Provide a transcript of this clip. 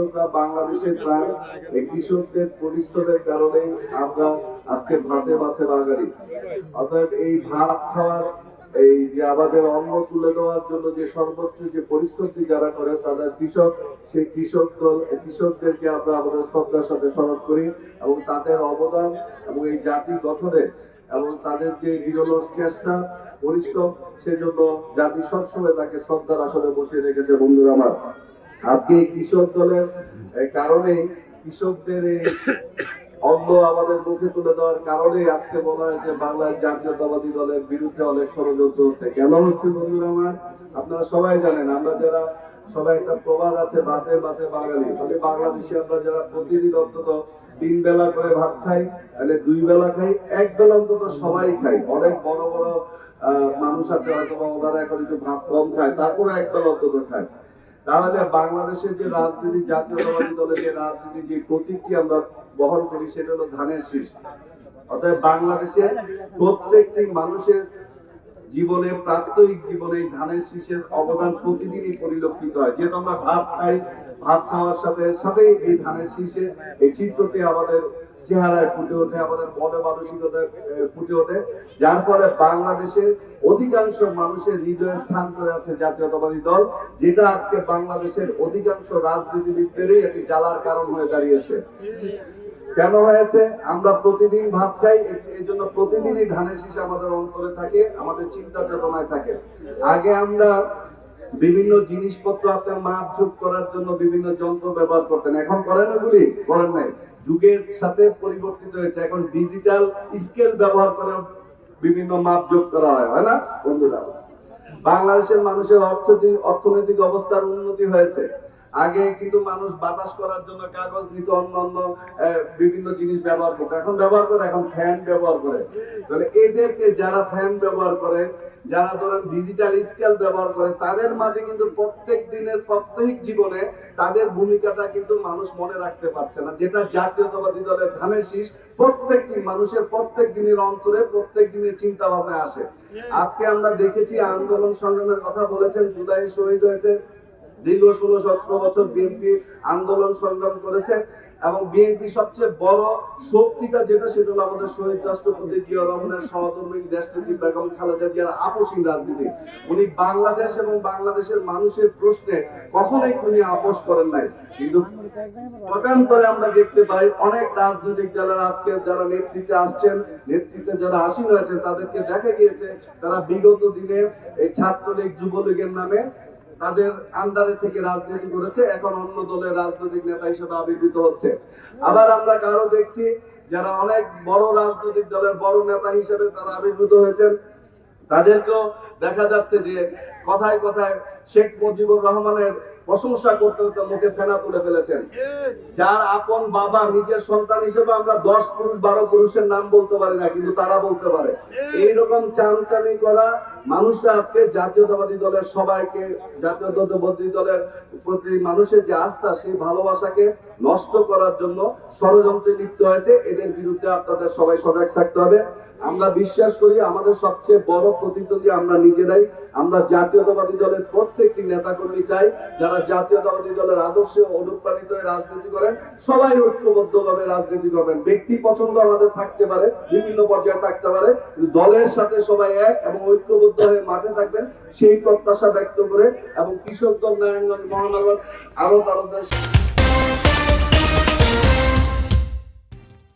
কৃষকরা বাংলাদেশের প্রাণ। এই কৃষকদের পরিশ্রমের কারণে আমরা আজকে ভাতে মাছে বাঙালি। অতএব এই ভাত খাওয়ার, এই যে আমাদের অন্ন তুলে দেওয়ার জন্য যে সর্বোচ্চ যে পরিশ্রমটি যারা করে তাদের কৃষক, সেই কৃষকদেরকে আমরা আমাদের শ্রদ্ধার সাথে স্মরণ করি এবং তাদের অবদান এবং এই জাতি গঠনে এবং তাদের যে নিরলস চেষ্টা পরিশ্রম, সেজন্য জাতি সবসময় তাকে শ্রদ্ধার আসনে বসিয়ে রেখেছে। বন্ধুরা আমার, আজকে এই কৃষক দলের কারণে, কৃষকদের এই অন্য আমাদের মুখে তুলে দেওয়ার কারণে আজকে বলা হয়েছে বাংলার জাতীয়তাবাদী দলের বিরুদ্ধে অনেক ষড়যন্ত্র হচ্ছে। কেন হচ্ছে বন্ধুরা আমার, আপনারা সবাই জানেন। আমরা যারা সবাই, একটা প্রবাদ আছে, ভাতে ভাতে বাঙালি। মানে বাংলাদেশি আমরা যারা প্রতিদিন অন্তত 3 বেলা করে ভাত খাই, তাহলে 2 বেলা খাই, 1 বেলা অন্তত সবাই খাই। অনেক বড় বড় মানুষ আছে হয়তো বা ওনারা এখন একটু ভাত কম খায়, তারপরে 1 বেলা অন্তত খায়। তাহলে বাংলাদেশের যে রাজনীতি, জাতীয়তাবাদী দলের যে রাজনীতি, যে প্রতীকটি আমরা বহন করি, সেটা হলো ধানের শীষ। অর্থাৎ বাংলাদেশের প্রত্যেকটি মানুষের জীবনে, প্রাত্যহিক জীবনে ধানের শীষের অবদান প্রতিদিনই পরিলক্ষিত হয়। যেহেতু আমরা ভাত খাই, ভাত খাওয়ার সাথে সাথে এই ধানের শীষের এই চিত্রটি আমাদের চেহারায় ফুটে ওঠে, আমাদের মনে মানসিকতায় ফুটে ওঠে, যার ফলে বাংলাদেশের অধিকাংশ মানুষের হৃদয়ে স্থান করে আছে জাতীয়তাবাদী দল, যেটা আজকে বাংলাদেশের অধিকাংশ রাজনীতিবিদদেরই একটি জ্বালার কারণ হয়ে দাঁড়িয়েছে। কেন হয়েছে? আমরা প্রতিদিন ভাত খাই, এই জন্য প্রতিদিনই ধানের শীষ আমাদের অন্তরে থাকে, আমাদের চিন্তা চেতনায় থাকে। আগে আমরা বিভিন্ন জিনিসপত্র আপনার মাপঝোপ করার জন্য বিভিন্ন যন্ত্র ব্যবহার করতেন, এখন করেন ওগুলি? করেন নাই। যুগের সাথে পরিবর্তিত হয়েছে, এখন ডিজিটাল স্কেল ব্যবহার করে বিভিন্ন মাপঝোপ করা হয় না বন্ধুরা? বাংলাদেশের মানুষের অর্থনৈতিক অবস্থার উন্নতি হয়েছে। আগে কিন্তু মানুষ বাতাস করার জন্য কাগজ নিত, অন্য বিভিন্ন জিনিস ব্যবহার করতো, এখন ব্যবহার করে, এখন ফ্যান ব্যবহার করে। তাহলে এদেরকে যারা ফ্যান ব্যবহার করে, যারা ধরেন ডিজিটাল স্কেল ব্যবহার করে, তাদের মাঝে কিন্তু প্রত্যেক দিনের প্রত্যেক জীবনে তাদের ভূমিকাটা কিন্তু মানুষ মনে রাখতে পারছে না, যেটা জাতীয়তাবাদী দলের ধানের শীষ প্রত্যেকটি মানুষের প্রত্যেক দিনের অন্তরে, প্রত্যেক দিনের চিন্তা ভাবনায় আসে। আজকে আমরা দেখেছি আন্দোলন সংগ্রামের কথা বলেছেন, জুলাই শহীদ হয়েছে, দীর্ঘ 16-17 বছর বিএনপি আন্দোলন সংগ্রাম করেছে এবং বিএনপি সবচেয়ে বড় শক্তিটা যেটা, সেটা হলো আমাদের শহীদ রাষ্ট্রপতি জিয়া রহমানের সহধর্মিণী দেশনেত্রী বেগম খালেদা জিয়ার আপসহীন রাজনীতি। উনি বাংলাদেশ এবং বাংলাদেশের মানুষের প্রশ্নে কখনোই উনি আপোষ করেন নাই। কিন্তু পক্ষান্তরে আমরা দেখতে পাই অনেক রাজনৈতিক দলের আজকে যারা নেতৃত্বে আসছেন, নেতৃত্বে যারা আসীন হয়েছেন, তাদেরকে দেখা গিয়েছে তারা বিগত দিনে এই ছাত্রলীগ, যুবলীগের নামে তাদের আন্ডারে থেকে রাজনীতি করেছে, এখন অন্য দলের রাজনৈতিক নেতা হিসেবে আবির্ভূত হচ্ছে। আবার আমরা কারো দেখছি যারা অনেক বড় রাজনৈতিক দলের বড় নেতা হিসেবে তারা আবির্ভূত হয়েছেন, তাদেরকেও দেখা যাচ্ছে যে কথায় কথায় শেখ মুজিবুর রহমানের প্রশংসা করতে করতে মুখে ফেনা তুলে ফেলেছেন। যার আপন বাবা, নিজের সন্তান হিসেবে আমরা 10 পুরুষ 12 পুরুষের নাম বলতে পারি না, কিন্তু তারা বলতে পারে। এইরকম চামচামি করা মানুষরা আজকে জাতীয়তাবাদী দলের সবাইকে, জাতীয়তাবাদী দলের প্রতি মানুষের যে আস্থা, সেই ভালোবাসাকে নষ্ট করার জন্য ষড়যন্ত্রে লিপ্ত হয়েছে। এদের বিরুদ্ধে আপনাদের সবাই সজাগ থাকতে হবে। আমরা বিশ্বাস করি আমাদের সবচেয়ে বড় প্রতিদ্বন্দ্বী আমরা নিজেরাই। আমরা জাতীয়তাবাদী দলের প্রত্যেকটি নেতাকর্মী চাই যারা জাতীয়তাবাদী দলের আদর্শে অনুপ্রাণিত হয়ে রাজনীতি করেন, সবাই ঐক্যবদ্ধভাবে রাজনীতি করবেন। ব্যক্তি পছন্দ আমাদের থাকতে পারে, বিভিন্ন পর্যায়ে থাকতে পারে, দলের সাথে সবাই এক এবং ঐক্যবদ্ধ হয়ে মাঠে থাকবেন, সেই প্রত্যাশা ব্যক্ত করে এবং কৃষক দল নারায়ণগঞ্জ মহানগর আরো